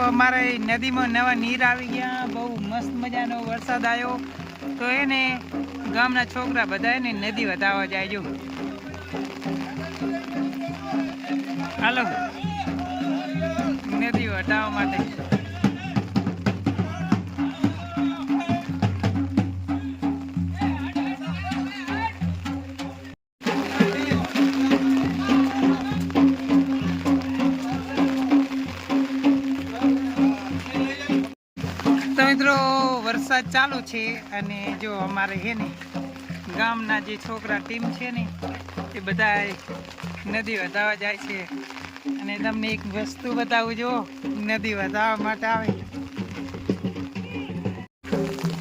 અમારે નદીમાં નવા નીર આવી ગયા, બહુ મસ્ત મજાનો વરસાદ આવ્યો. તો એને ગામના છોકરા બધા એને નદી વધાવવા જાય. જો હાલો નદી વધાવવા માટે. તો મિત્રો વરસાદ ચાલુ છે અને જો અમારે છે ને ગામના જે છોકરા ટીમ છે ને એ બધા નદી વધાવવા જાય છે. અને તમને એક વસ્તુ બતાવું, જો નદી વધાવવા માટે આવે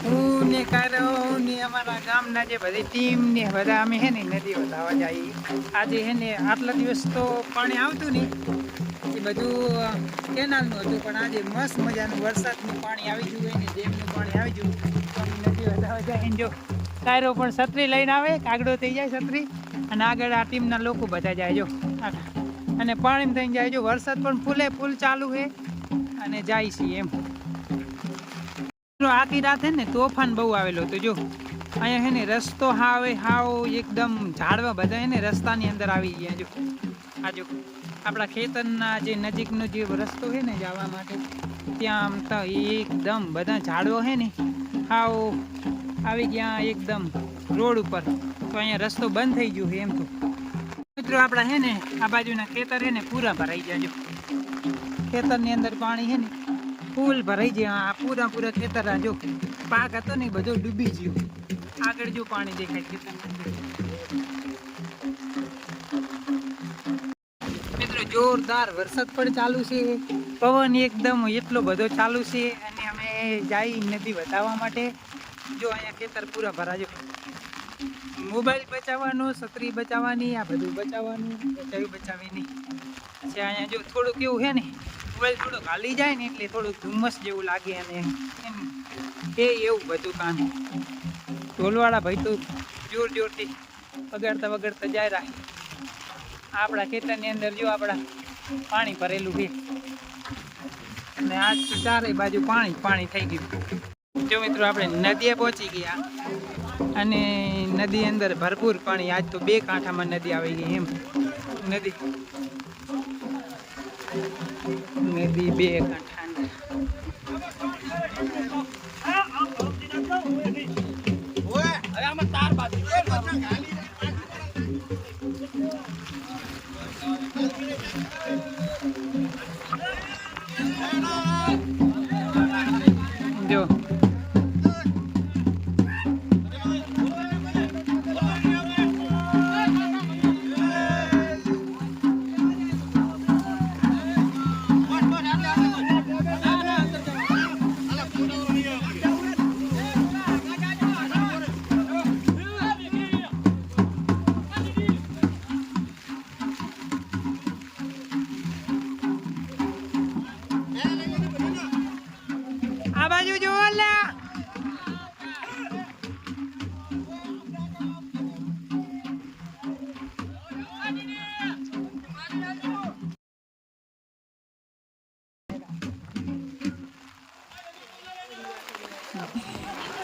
હું ને કારો ને અમારા ગામના જે બધી ટીમ ને બધા અમે છે ને નદી વધાવવા જઈએ. આજે છે ને આટલા દિવસ તો પાણી આવતું નહીં, એ બધું કેનાલનું હતું, પણ આજે મસ્ત મજાનું વરસાદનું પાણી આવી ગયું હોય ને ડેમનું પાણી આવી ગયું તો અમે નદી વધાવવા જાય. જો કાયરો પણ છત્રી લઈને આવે, કાગડો થઈ જાય છત્રી, અને આગળ આ ટીમના લોકો બધા જાય. જો અને પાણી થઈને જાય. જો વરસાદ પણ ફૂલ ચાલુ છે અને જાય છે એમ. આખી રાત હે ને તોફાન બહુ આવેલો હતો. જો અહીંયા હે ને રસ્તો હાવ એકદમ ઝાડવા બધા હે ને રસ્તાની અંદર આવી ગયા. જો આ જો આપણા ખેતરના જે નજીકનો જે રસ્તો છે ને જવા માટે, ત્યાં આમ તો એકદમ બધા ઝાડવો છે ને હાવ આવી ગયા એકદમ રોડ ઉપર. તો અહીંયા રસ્તો બંધ થઈ ગયો છે એમ. તો મિત્રો આપણા છે ને આ બાજુના ખેતર છે ને પૂરા ભરાઈ ગયા. જો ખેતરની અંદર પાણી છે ને ફૂલ ભરાઈ ગયા. આ પૂરા ખેતર જો પાક હતો ને બધો ડૂબી ગયો. આગળ જો પાણી દેખાય ખેતરની અંદર. મિત્રો જોરદાર વરસાદ પણ ચાલુ છે, પવન એકદમ એટલો બધો ચાલુ છે. અને અમે જઈ નદી વધાવવા માટે. જો અહીંયા ખેતર પૂરા ભરાજો. મોબાઈલ બચાવવાનો, છત્રી બચાવવાની, આ બધું બચાવવાનું, બચાવી નહીં. પછી અહીંયા જો થોડુંક એવું છે ને મોબાઈલ થોડોક હાલી જાય ને એટલે થોડુંક ધુમ્મસ જેવું લાગે. અને એમ એવું બધું કામ. ઢોલવાળા ભાઈ તો જોરથી વગાડતા જાય રાખે. આપણા ખેતરની અંદર જો આપણા પાણી ભરેલું છે અને આજ ચારે બાજુ પાણી થઈ ગયું. જો મિત્રો આપણે નદીએ પહોંચી ગયા અને નદી અંદર ભરપૂર પાણી. આજ તો 2 કાંઠામાં નદી આવી ગઈ એમ. નદી 2 કાંઠા અંદર. જો આ બાજુ જો લા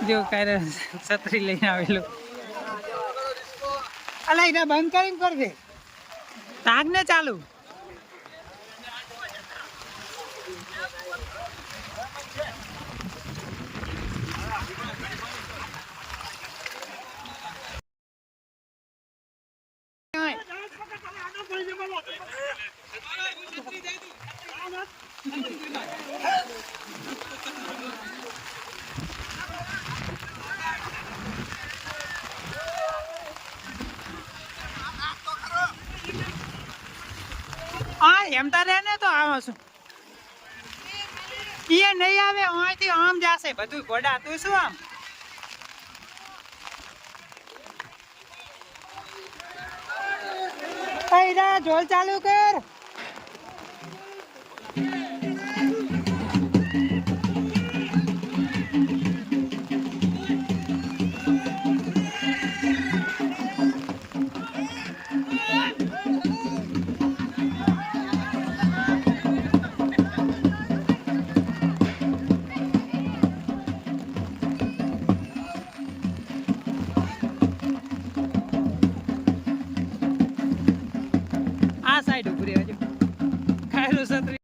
જો કાયરે છત્રી લઈને આવેલો. અલા એને બંધ કરીને કર દે, તાગ ને ચાલુ. હા એમ તારે ને તો આવો છું. એ નહીં આવે અહીંથી આમ જશે બધું ઘોડા. તું શું આમ જોલ ચાલુ કર. છત્રી